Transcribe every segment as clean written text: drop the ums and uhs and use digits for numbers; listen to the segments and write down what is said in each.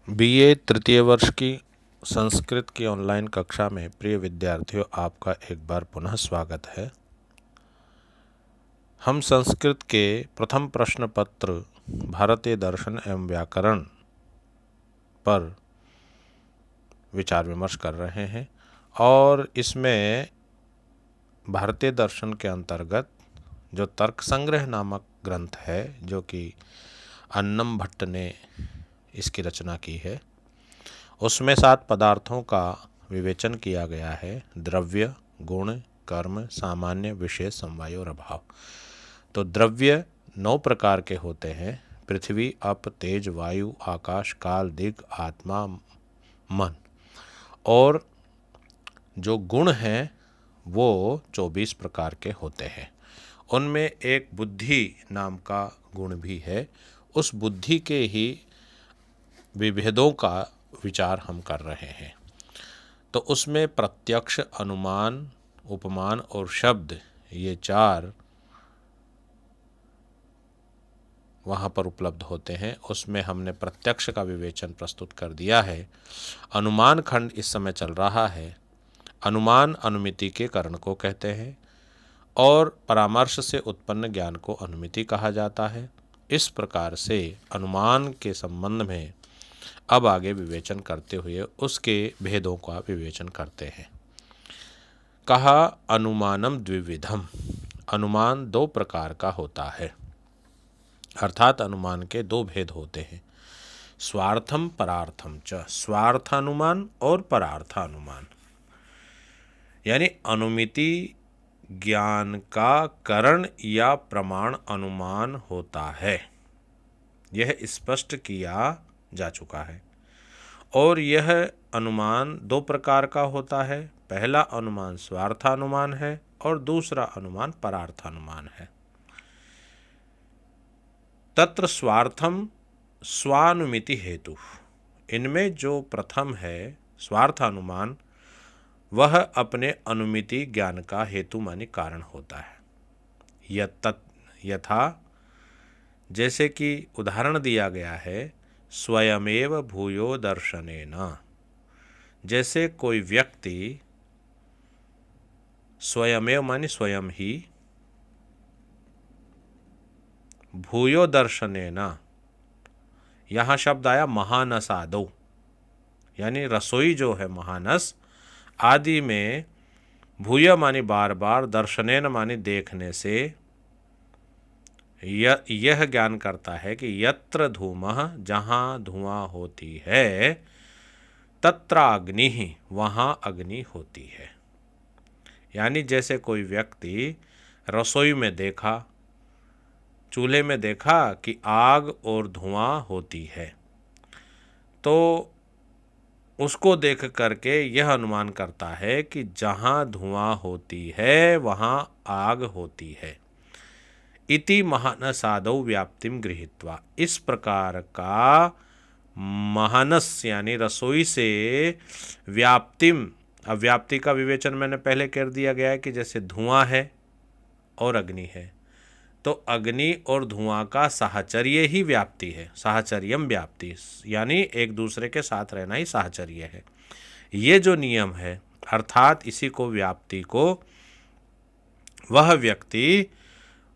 BA तृतीय वर्ष की संस्कृत की ऑनलाइन कक्षा में प्रिय विद्यार्थियों, आपका एक बार पुनः स्वागत है। हम संस्कृत के प्रथम प्रश्न पत्र भारतीय दर्शन एवं व्याकरण पर विचार विमर्श कर रहे हैं और इसमें भारतीय दर्शन के अंतर्गत जो तर्क संग्रह नामक ग्रंथ है, जो कि अन्नम भट्ट ने इसकी रचना की है, उसमें 7 पदार्थों का विवेचन किया गया है। द्रव्य, गुण, कर्म, सामान्य, विशेष, समवाय और अभाव। तो द्रव्य 9 प्रकार के होते हैं: पृथ्वी, अप, तेज, वायु, आकाश, काल, दिक्, आत्मा, मन। और जो गुण हैं वो 24 प्रकार के होते हैं। उनमें एक बुद्धि नाम का गुण भी है। उस बुद्धि के ही विभेदों का विचार हम कर रहे हैं। तो उसमें प्रत्यक्ष, अनुमान, उपमान और शब्द, ये 4 वहाँ पर उपलब्ध होते हैं। उसमें हमने प्रत्यक्ष का विवेचन प्रस्तुत कर दिया है। अनुमान खंड इस समय चल रहा है। अनुमान अनुमिति के करण को कहते हैं और परामर्श से उत्पन्न ज्ञान को अनुमिति कहा जाता है। इस प्रकार से अनुमान के संबंध में अब आगे विवेचन करते हुए उसके भेदों का विवेचन करते हैं। कहा अनुमानम द्विविधम, अनुमान 2 प्रकार का होता है, अर्थात अनुमान के 2 भेद होते हैं। स्वार्थम परार्थम च, स्वार्थ अनुमान और परार्थ अनुमान। यानी अनुमिति ज्ञान का कारण या प्रमाण अनुमान होता है, यह स्पष्ट किया जा चुका है। और यह अनुमान 2 प्रकार का होता है। पहला अनुमान स्वार्थानुमान है और दूसरा अनुमान परार्थानुमान है। तत्र स्वार्थम स्वानुमिति हेतु, इनमें जो प्रथम है स्वार्थानुमान, वह अपने अनुमिति ज्ञान का हेतु मानी कारण होता है। यथा, जैसे कि उदाहरण दिया गया है, स्वयमेव भूयो दर्शनेन। जैसे कोई व्यक्ति स्वयमेव माने स्वयं ही, भूयो दर्शनेन, यहाँ शब्द आया महानस आदौ, यानी रसोई जो है महानस आदि में, भूय माने बार बार, दर्शनेन माने देखने से, यह ज्ञान करता है कि यत्र धूमः, जहाँ धुआं होती है, तत्र अग्नि, वहाँ अग्नि होती है। यानी जैसे कोई व्यक्ति रसोई में देखा, चूल्हे में देखा कि आग और धुआं होती है, तो उसको देख करके यह अनुमान करता है कि जहाँ धुआं होती है वहाँ आग होती है। इति महानसादौ व्याप्तिम गृहीत्वा, इस प्रकार का महानस यानी रसोई से व्याप्तिम, अब व्याप्ति का विवेचन मैंने पहले कर दिया गया है कि जैसे धुआं है और अग्नि है, तो अग्नि और धुआं का साहचर्य ही व्याप्ति है। साहचर्यम व्याप्ति, यानी एक दूसरे के साथ रहना ही साहचर्य है। ये जो नियम है, अर्थात इसी को व्याप्ति को वह व्यक्ति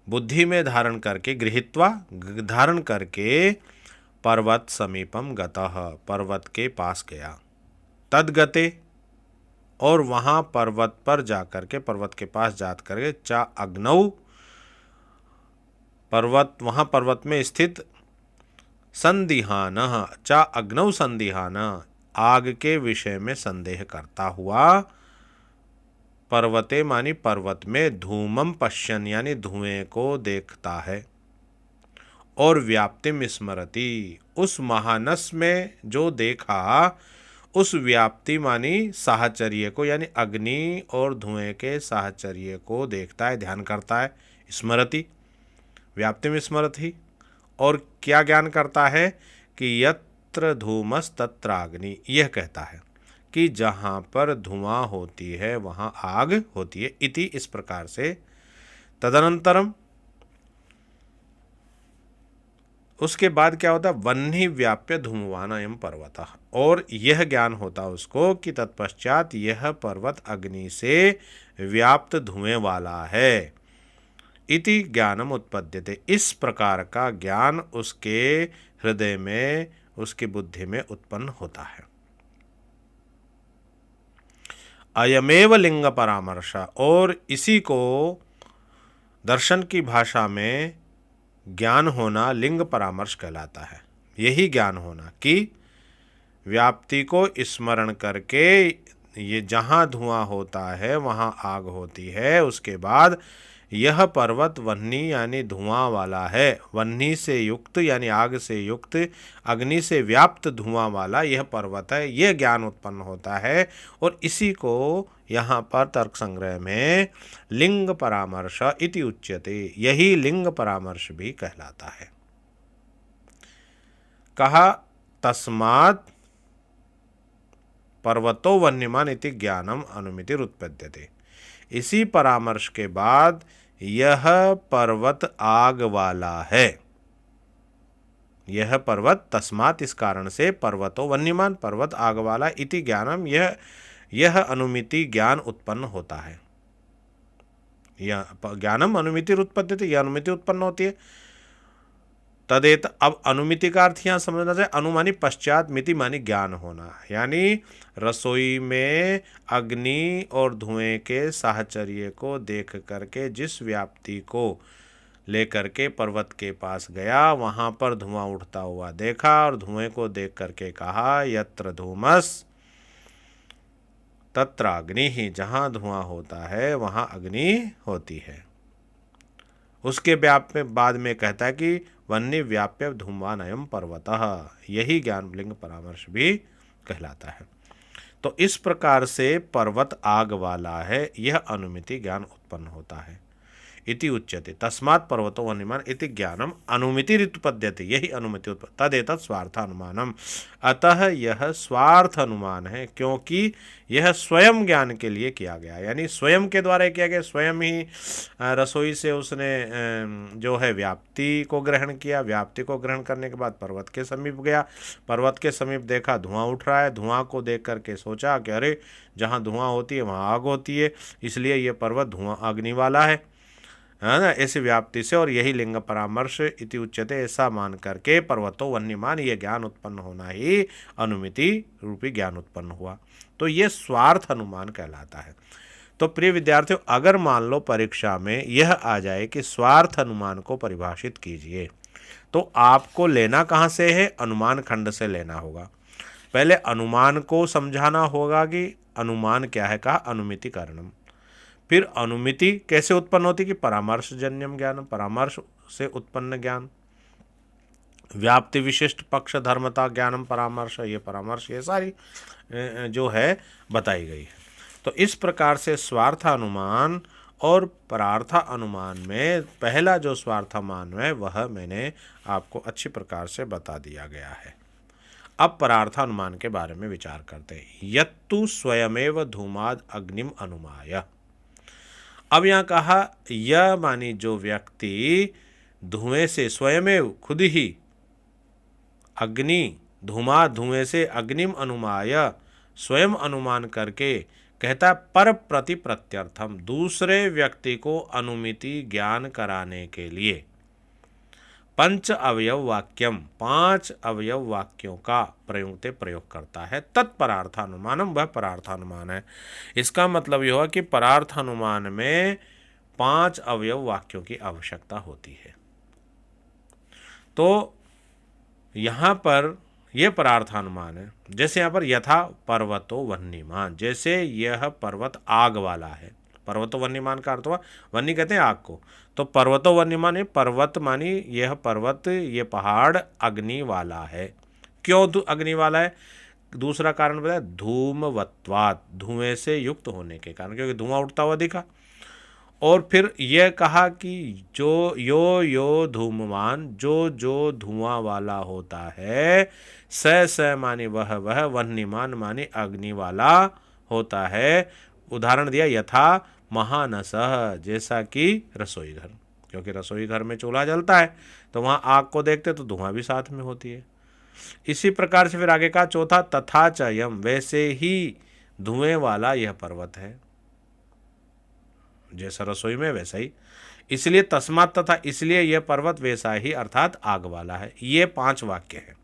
बुद्धि में धारण करके, गृहीत्वा धारण करके, पर्वत समीपम गतः, पर्वत के पास गया, तद्गते, और वहाँ पर्वत पर जाकर के, पर्वत के पास जाकर के, चा अग्नौ, पर्वत, वहाँ पर्वत में स्थित, संदिहान, चा अग्नौ संदिहान, आग के विषय में संदेह करता हुआ, पर्वते मानी पर्वत में, धूमम पश्यन यानी धुएं को देखता है, और व्याप्तिम स्मरति, उस महानस में जो देखा उस व्याप्ति मानी साहचर्य को, यानी अग्नि और धुएं के साहचर्य को देखता है, ध्यान करता है। स्मरति, व्याप्तिम स्मरति, और क्या ज्ञान करता है कि यत्र धूमस तत्र अग्नि, यह कहता है कि जहाँ पर धुआं होती है वहाँ आग होती है। इति, इस प्रकार से। तदनंतरम उसके बाद क्या होता है, वह्नि व्याप्य धूमवान अयम पर्वतः, और यह ज्ञान होता है उसको कि तत्पश्चात यह पर्वत अग्नि से व्याप्त धुएं वाला है। इति ज्ञानम उत्पद्यते, इस प्रकार का ज्ञान उसके हृदय में, उसकी बुद्धि में उत्पन्न होता है। अयमेव लिंग परामर्श, और इसी को दर्शन की भाषा में ज्ञान होना लिंग परामर्श कहलाता है। यही ज्ञान होना कि व्याप्ति को स्मरण करके ये जहाँ धुआं होता है वहाँ आग होती है, उसके बाद यह पर्वत वह्नि यानी धुआं वाला है, वह्नि से युक्त यानी आग से युक्त, अग्नि से व्याप्त धुआं वाला यह पर्वत है, यह ज्ञान उत्पन्न होता है। और इसी को यहाँ पर तर्क संग्रह में लिंग परामर्श इति उच्यते, यही लिंग परामर्श भी कहलाता है। कहा तस्मात् पर्वतो वन्यमान इति ज्ञानम अनुमितिर उत्पद्यते, इसी परामर्श के बाद यह पर्वत आग वाला है, यह पर्वत तस्मात् इस कारण से, पर्वतो वन्यमान पर्वत आग वाला, इति ज्ञानम यह अनुमिति ज्ञान उत्पन्न होता है। यह ज्ञानम अनुमितिर उत्पद्यते, यह अनुमिति उत्पन्न होती है। तदेत, अब अनुमिति का अर्थ यहाँ समझना चाहिए, अनुमानी पश्चात, मिति मानी ज्ञान होना, यानी रसोई में अग्नि और धुएं के साहचर्य को देख करके जिस व्याप्ति को लेकर के पर्वत के पास गया, वहाँ पर धुआं उठता हुआ देखा और धुएं को देख करके कहा यत्र धूमस तत्र अग्नि ही, जहाँ धुआं होता है वहाँ अग्नि होती है। उसके बाद में कहता है कि वह्नि व्याप्य धूमवान अयम पर्वतः, यही ज्ञान लिंग परामर्श भी कहलाता है। तो इस प्रकार से पर्वत आग वाला है, यह अनुमिति ज्ञान उत्पन्न होता है। इति उच्यते तस्मात् पर्वतो वह्निमान इति ज्ञानम अनुमितिरुत्पद्यते, यही अनुमिति उत्पन्न, तदेतत् स्वार्थ अनुमानम, अतः यह स्वार्थ अनुमान है, क्योंकि यह स्वयं ज्ञान के लिए किया गया, यानी स्वयं के द्वारा किया गया। स्वयं ही रसोई से उसने जो है व्याप्ति को ग्रहण किया, व्याप्ति को ग्रहण करने के बाद पर्वत के समीप गया, पर्वत के समीप देखा धुआं उठ रहा है, धुआं को देख करके सोचा कि अरे जहाँ धुआं होती है वहाँ आग होती है, इसलिए ये पर्वत धुआं अग्नि वाला है ना, ऐसी व्याप्ति से, और यही लिंग परामर्श इति उच्यते, ऐसा मान करके पर्वतो वन्यमान ये ज्ञान उत्पन्न होना ही अनुमिति रूपी ज्ञान उत्पन्न हुआ। तो ये स्वार्थ अनुमान कहलाता है। तो प्रिय विद्यार्थियों, अगर मान लो परीक्षा में यह आ जाए कि स्वार्थ अनुमान को परिभाषित कीजिए, तो आपको लेना कहाँ से है, अनुमान खंड से लेना होगा। पहले अनुमान को समझाना होगा कि अनुमान क्या है, कहा अनुमिति कारणम। फिर अनुमिति कैसे उत्पन्न होती कि परामर्श जन्यम ज्ञान, परामर्श से उत्पन्न ज्ञान, व्याप्ति विशिष्ट पक्ष धर्मता ज्ञानम परामर्श, ये परामर्श, ये सारी जो है बताई गई है। तो इस प्रकार से स्वार्थानुमान और परार्था अनुमान में पहला जो स्वार्थानुमान है वह मैंने आपको अच्छी प्रकार से बता दिया गया है। अब परार्थानुमान के बारे में विचार करते हैं। यत्तु स्वयमेव धूमाद अग्निम अनुमाय। अब यहाँ कहा यह मानी जो व्यक्ति धुएं से स्वयमेव खुद ही अग्नि धुएं से अग्निम अनुमाय स्वयं अनुमान करके कहता पर प्रति प्रत्यर्थम, दूसरे व्यक्ति को अनुमिति ज्ञान कराने के लिए पंच अवयव वाक्यम, 5 अवयव वाक्यों का प्रयोग करता है। तत्परार्थानुमानम, वह परार्थानुमान है। इसका मतलब यह हुआ कि परार्थानुमान में 5 अवयव वाक्यों की आवश्यकता होती है। तो यहाँ पर यह परार्थानुमान है। जैसे यहाँ पर यथा पर्वतो वह्निमान, जैसे यह पर्वत आग वाला है। पर्वतो वह्निमान का अर्थ हुआ, वह्नि कहते हैं आग को, तो पर्वतो वह्निमान, पर्वत मानी यह पर्वत, ये पहाड़ अग्नि वाला है। क्यों अग्नि वाला है? दूसरा कारण बताया धूमवत्वात्, धुएं से युक्त होने के कारण, क्योंकि धुआं उठता हुआ दिखा। और फिर यह कहा कि जो यो धूमवान, जो धुआं वाला होता है, स मानी वह वह्निमान मानी अग्नि वाला होता है। उदाहरण दिया यथा महानसः, जैसा कि रसोई घर। क्योंकि रसोई घर में चूल्हा जलता है तो वहाँ आग को देखते तो धुआं भी साथ में होती है। इसी प्रकार से फिर आगे का चौथा, तथा च यम, वैसे ही धुएं वाला यह पर्वत है। जैसा रसोई में वैसा ही, इसलिए तस्मात् तथा, इसलिए यह पर्वत वैसा ही अर्थात आग वाला है। ये 5 वाक्य है।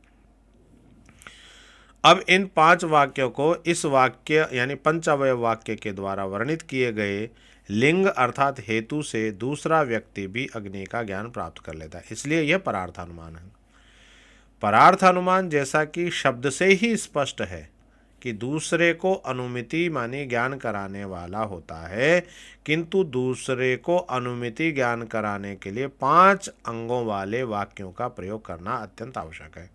अब इन 5 वाक्यों को इस वाक्य यानी पंचअवय वाक्य के द्वारा वर्णित किए गए लिंग अर्थात हेतु से दूसरा व्यक्ति भी अग्नि का ज्ञान प्राप्त कर लेता है, इसलिए यह परार्थ अनुमान है। परार्थ अनुमान जैसा कि शब्द से ही स्पष्ट है कि दूसरे को अनुमिति मानी ज्ञान कराने वाला होता है, किंतु दूसरे को अनुमिति ज्ञान कराने के लिए 5 अंगों वाले वाक्यों का प्रयोग करना अत्यंत आवश्यक है।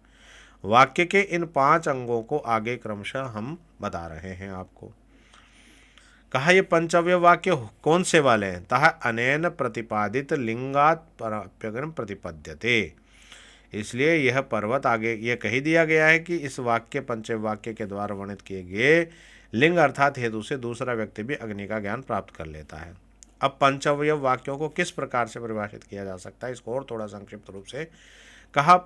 वाक्य के इन 5 अंगों को आगे क्रमशः हम बता रहे हैं आपको। कहा ये पंचअवय वाक्य कौन से वाले हैं? तह अनेन प्रतिपादित लिंगात प्राप्यगम प्रतिपद्यते, इसलिए यह पर्वत आगे यह कही दिया गया है कि इस वाक्य पंचअवय वाक्य के द्वारा वर्णित किए गए लिंग अर्थात हेतु से दूसरा व्यक्ति भी अग्नि का ज्ञान प्राप्त कर लेता है। अब पंचअवय वाक्यों को किस प्रकार से परिभाषित किया जा सकता है, इसको और थोड़ा संक्षिप्त रूप से कहा,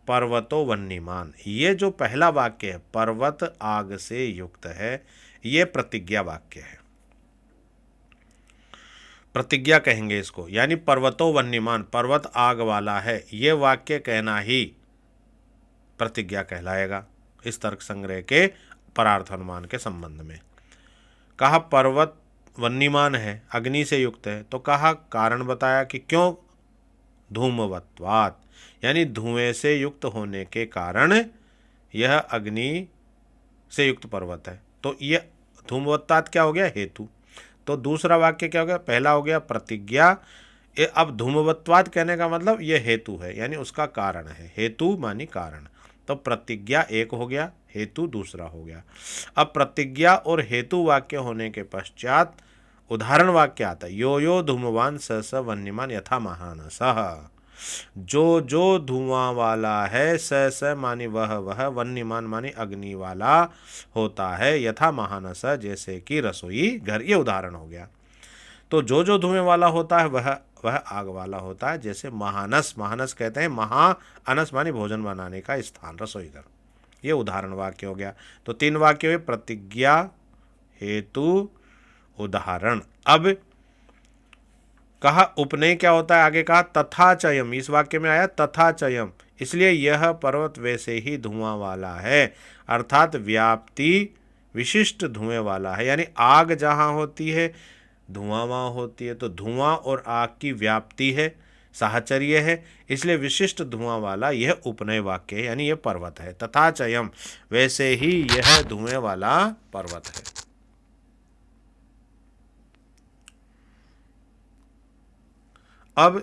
पर्वतो वह्निमान। ये जो पहला वाक्य है पर्वत आग से युक्त है, ये प्रतिज्ञा वाक्य है, प्रतिज्ञा कहेंगे इसको, यानी पर्वतो वह्निमान, पर्वत आग वाला है, ये वाक्य कहना ही प्रतिज्ञा कहलाएगा इस तर्क संग्रह के परार्थ अनुमान के संबंध में। कहा पर्वत वह्निमान है, अग्नि से युक्त है, तो कहा कारण बताया कि क्यों, धूमवत्वात्, यानी धुएं से युक्त होने के कारण यह अग्नि से युक्त पर्वत है। तो यह धूमवत्वात् क्या हो गया, हेतु। तो दूसरा वाक्य क्या हो गया, पहला हो गया प्रतिज्ञा। अब धूमवत्वात् कहने का मतलब यह हेतु है, यानी उसका कारण है, हेतु मानी कारण। तो प्रतिज्ञा एक हो गया, हेतु दूसरा हो गया। अब प्रतिज्ञा और हेतु वाक्य होने के पश्चात उदाहरण वाक्य आता है, यो यो धूमवान स स वह्निमान यथा महानसः, जो जो धुआं वाला है, स स मानी वह वह्निमान मानी अग्नि वाला होता है, यथा महानस जैसे कि रसोई घर, ये उदाहरण हो गया। तो जो जो धुएं वाला होता है वह आग वाला होता है, जैसे महानस, महानस कहते हैं महा, अनस मानी भोजन बनाने का स्थान, रसोई घर, ये उदाहरण वाक्य हो गया। तो 3 वाक्य हुए, प्रतिज्ञा, हेतु, उदाहरण। अब कहा उपनय क्या होता है, आगे कहा तथा चयम, इस वाक्य में आया तथा चयम, इसलिए यह पर्वत वैसे ही धुआं वाला है, अर्थात व्याप्ति विशिष्ट धुएं वाला है, यानी आग जहाँ होती है धुआं वहाँ होती है, तो धुआं और आग की व्याप्ति है, साहचर्य है, इसलिए विशिष्ट धुआं वाला यह उपनय वाक्य है, यानी यह पर्वत है। तथा चयम, वैसे ही यह धुएं वाला पर्वत है। अब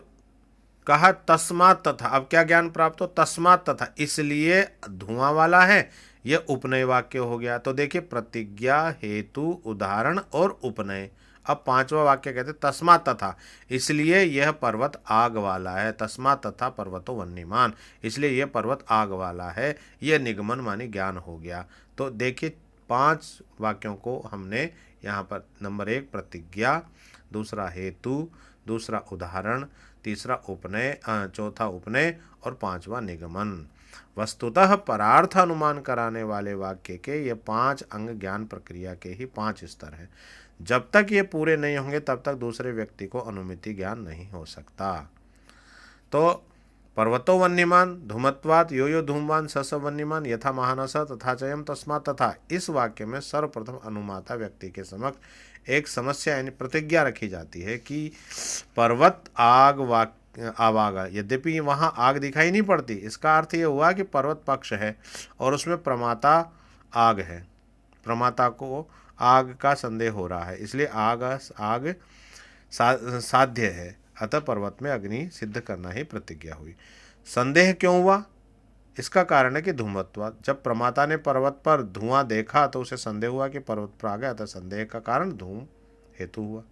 कहा तस्मात् तथा, अब क्या ज्ञान प्राप्त हो, तस्मात् तथा, इसलिए धुआं वाला है, यह उपनय वाक्य हो गया। तो देखिए प्रतिज्ञा, हेतु, उदाहरण और उपनय। अब 5वां वाक्य कहते तस्मात् तथा, इसलिए यह पर्वत आग वाला है, तस्मात् तथा पर्वतो वह्निमान, इसलिए यह पर्वत आग वाला है, यह निगमन मानी ज्ञान हो गया। तो देखिए 5 वाक्यों को हमने यहाँ पर नंबर 1 प्रतिज्ञा, दूसरा हेतु, दूसरा उदाहरण, तीसरा उपनय, चौथा उपनय और 5वां निगमन। वस्तुतः परार्थ अनुमान कराने वाले वाक्य के ये 5 अंग ज्ञान प्रक्रिया के ही 5 स्तर हैं। जब तक ये पूरे नहीं होंगे तब तक दूसरे व्यक्ति को अनुमिति ज्ञान नहीं हो सकता। तो पर्वतो वह्निमान धूमत्वात्, यो यो धूमवान स स वह्निमान यथा महानस तथा चयम तस्मात् तथा, इस वाक्य में सर्वप्रथम अनुमाता व्यक्ति के समक्ष एक समस्या यानी प्रतिज्ञा रखी जाती है कि पर्वत आग आवागा, यद्यपि वहाँ आग दिखाई नहीं पड़ती, इसका अर्थ ये हुआ कि पर्वत पक्ष है और उसमें प्रमाता आग है, प्रमाता को आग का संदेह हो रहा है, इसलिए आग साध्य है, अतः पर्वत में अग्नि सिद्ध करना ही प्रतिज्ञा हुई। संदेह क्यों हुआ, इसका कारण है कि धूमत्वात्, जब प्रमाता ने पर्वत पर धुआं देखा तो उसे संदेह हुआ कि पर्वत पर आग है, अतः संदेह का कारण धूम हेतु हुआ।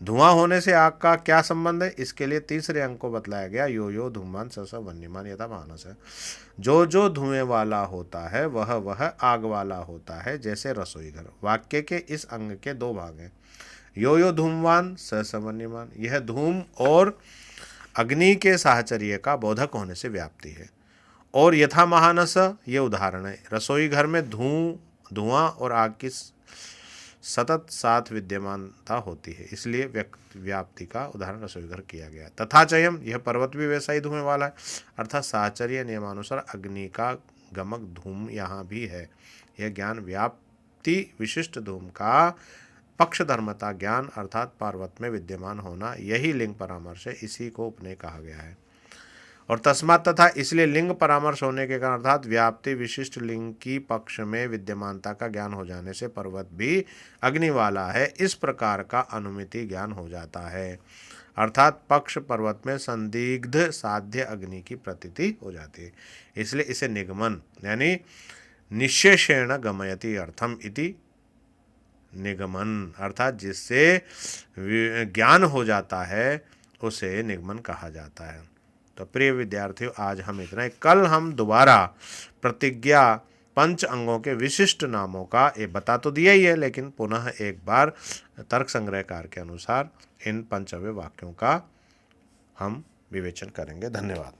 धुआं होने से आग का क्या संबंध है, इसके लिए तीसरे अंक को बतलाया गया, यो यो धूमवान स स वह्निमान यथा महानस है, जो जो धुएं वाला होता है वह आग वाला होता है, जैसे रसोई घर। वाक्य के इस अंग के 2 भाग हैं, यो यो धूमवान स स वह्निमान, यह धूम और अग्नि के साहचर्य का बोधक होने से व्याप्ति है। और यथा महानस, ये उदाहरण है। रसोई घर में धुआं और आग की सतत साथ विद्यमानता होती है, इसलिए व्याप्ति का उदाहरण रसोई घर किया गया। तथा चयम, यह पर्वत भी वैसा ही धुएं वाला है, अर्थात साहचर्य नियमानुसार अग्नि का गमक धूम यहाँ भी है। यह ज्ञान व्याप्ति विशिष्ट धूम का पक्ष धर्मता ज्ञान अर्थात पार्वत में विद्यमान होना, यही लिंग परामर्श है, इसी को उपनय कहा गया है। और तस्मात् तथा, इसलिए लिंग परामर्श होने के कारण अर्थात व्याप्ति विशिष्ट लिंग की पक्ष में विद्यमानता का ज्ञान हो जाने से पर्वत भी अग्नि वाला है, इस प्रकार का अनुमिति ज्ञान हो जाता है। अर्थात पक्ष पर्वत में संदिग्ध साध्य अग्नि की प्रतीति हो जाती है, इसलिए इसे निगमन यानी निश्शेषेण गमयति अर्थम इति। निगमन अर्थात जिससे ज्ञान हो जाता है उसे निगमन कहा जाता है। तो प्रिय विद्यार्थियों, आज हम इतना ही। कल हम दोबारा प्रतिज्ञा पंच अंगों के विशिष्ट नामों का, ये बता तो दिया ही है, लेकिन पुनः एक बार तर्क संग्रहकार के अनुसार इन पंचव्य वाक्यों का हम विवेचन करेंगे। धन्यवाद।